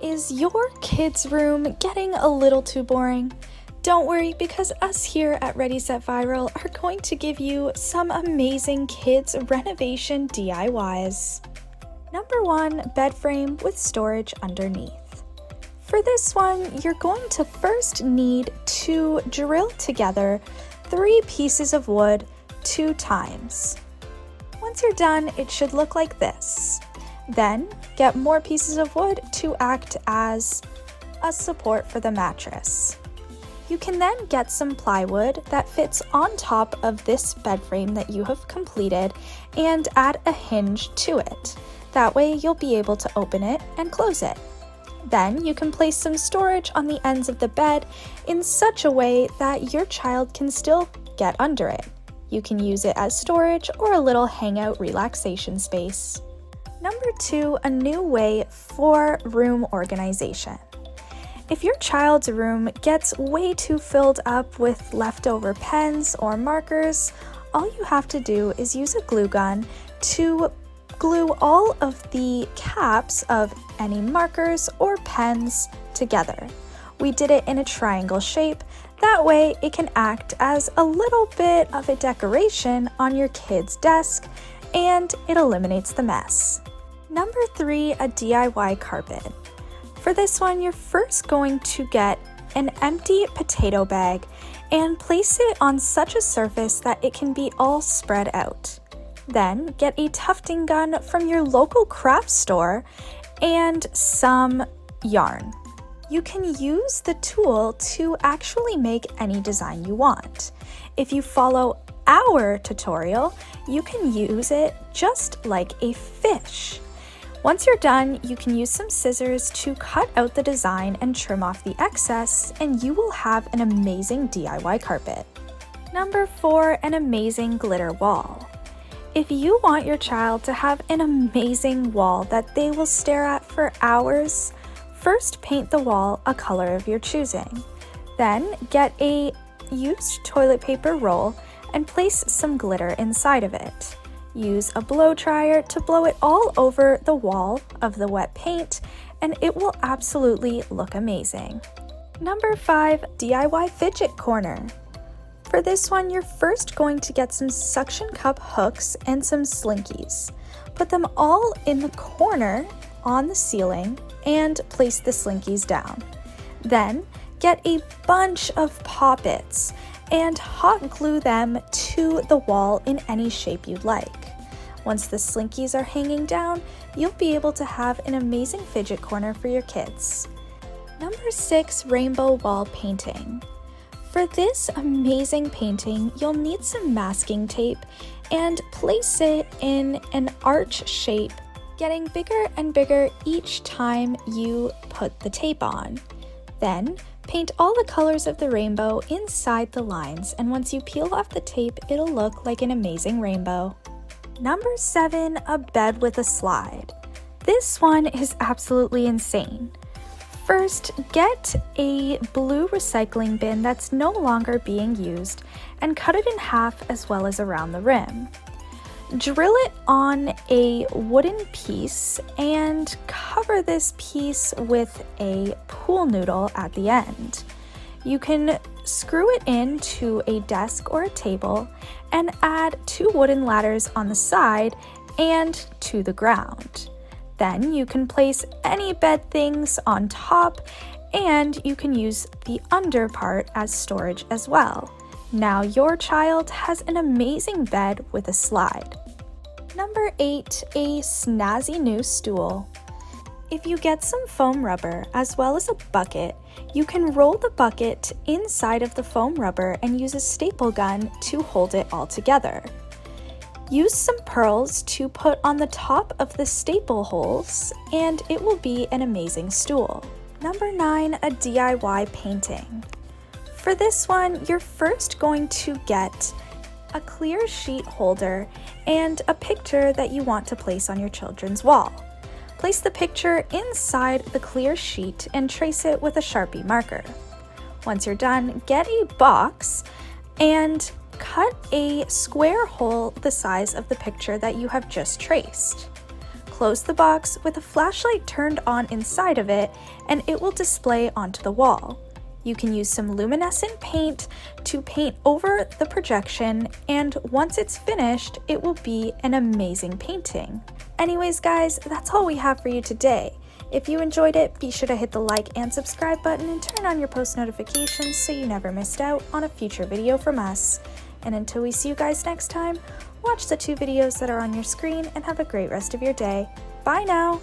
Is your kids' room getting a little too boring? Don't worry, because us here at Ready Set Viral are going to give you some amazing kids renovation DIYs. Number 1, bed frame with storage underneath. For this one, you're going to first need to drill together 3 pieces of wood 2 times. Once you're done, it should look like this. Then, get more pieces of wood to act as a support for the mattress. You can then get some plywood that fits on top of this bed frame that you have completed and add a hinge to it. That way you'll be able to open it and close it. Then you can place some storage on the ends of the bed in such a way that your child can still get under it. You can use it as storage or a little hangout relaxation space. Number 2, a new way for room organization. If your child's room gets way too filled up with leftover pens or markers, all you have to do is use a glue gun to glue all of the caps of any markers or pens together. We did it in a triangle shape. That way it can act as a little bit of a decoration on your kid's desk and it eliminates the mess. Number 3, a DIY carpet. For this one, you're first going to get an empty potato bag and place it on such a surface that it can be all spread out. Then get a tufting gun from your local craft store and some yarn. You can use the tool to actually make any design you want. If you follow our tutorial, you can use it just like a fish. Once you're done, you can use some scissors to cut out the design and trim off the excess, and you will have an amazing DIY carpet. Number 4, an amazing glitter wall. If you want your child to have an amazing wall that they will stare at for hours, first paint the wall a color of your choosing. Then get a used toilet paper roll and place some glitter inside of it. Use a blow dryer to blow it all over the wall of the wet paint, and it will absolutely look amazing. Number 5, DIY fidget corner. For this one, you're first going to get some suction cup hooks and some slinkies. Put them all in the corner on the ceiling and place the slinkies down. Then get a bunch of poppets and hot glue them to the wall in any shape you'd like. Once the slinkies are hanging down, you'll be able to have an amazing fidget corner for your kids. Number 6, rainbow wall painting. For this amazing painting, you'll need some masking tape and place it in an arch shape, getting bigger and bigger each time you put the tape on. Then, paint all the colors of the rainbow inside the lines, and once you peel off the tape, it'll look like an amazing rainbow. Number 7, a bed with a slide. This one is absolutely insane. First, get a blue recycling bin that's no longer being used and cut it in half as well as around the rim. Drill it on a wooden piece and cover this piece with a pool noodle at the end. You can screw it into a desk or a table and add 2 wooden ladders on the side and to the ground. Then you can place any bed things on top, and you can use the under part as storage as well. Now your child has an amazing bed with a slide. Number 8, a snazzy new stool. If you get some foam rubber as well as a bucket, you can roll the bucket inside of the foam rubber and use a staple gun to hold it all together. Use some pearls to put on the top of the staple holes, and it will be an amazing stool. Number 9, a DIY painting. For this one, you're first going to get a clear sheet holder and a picture that you want to place on your children's wall. Place the picture inside the clear sheet and trace it with a Sharpie marker. Once you're done, get a box and cut a square hole the size of the picture that you have just traced. close the box with a flashlight turned on inside of it, and it will display onto the wall. You can use some luminescent paint to paint over the projection, and once it's finished, it will be an amazing painting. Anyways guys, that's all we have for you today. If you enjoyed it, be sure to hit the like and subscribe button and turn on your post notifications so you never missed out on a future video from us. And until we see you guys next time, watch the 2 videos that are on your screen and have a great rest of your day. Bye now!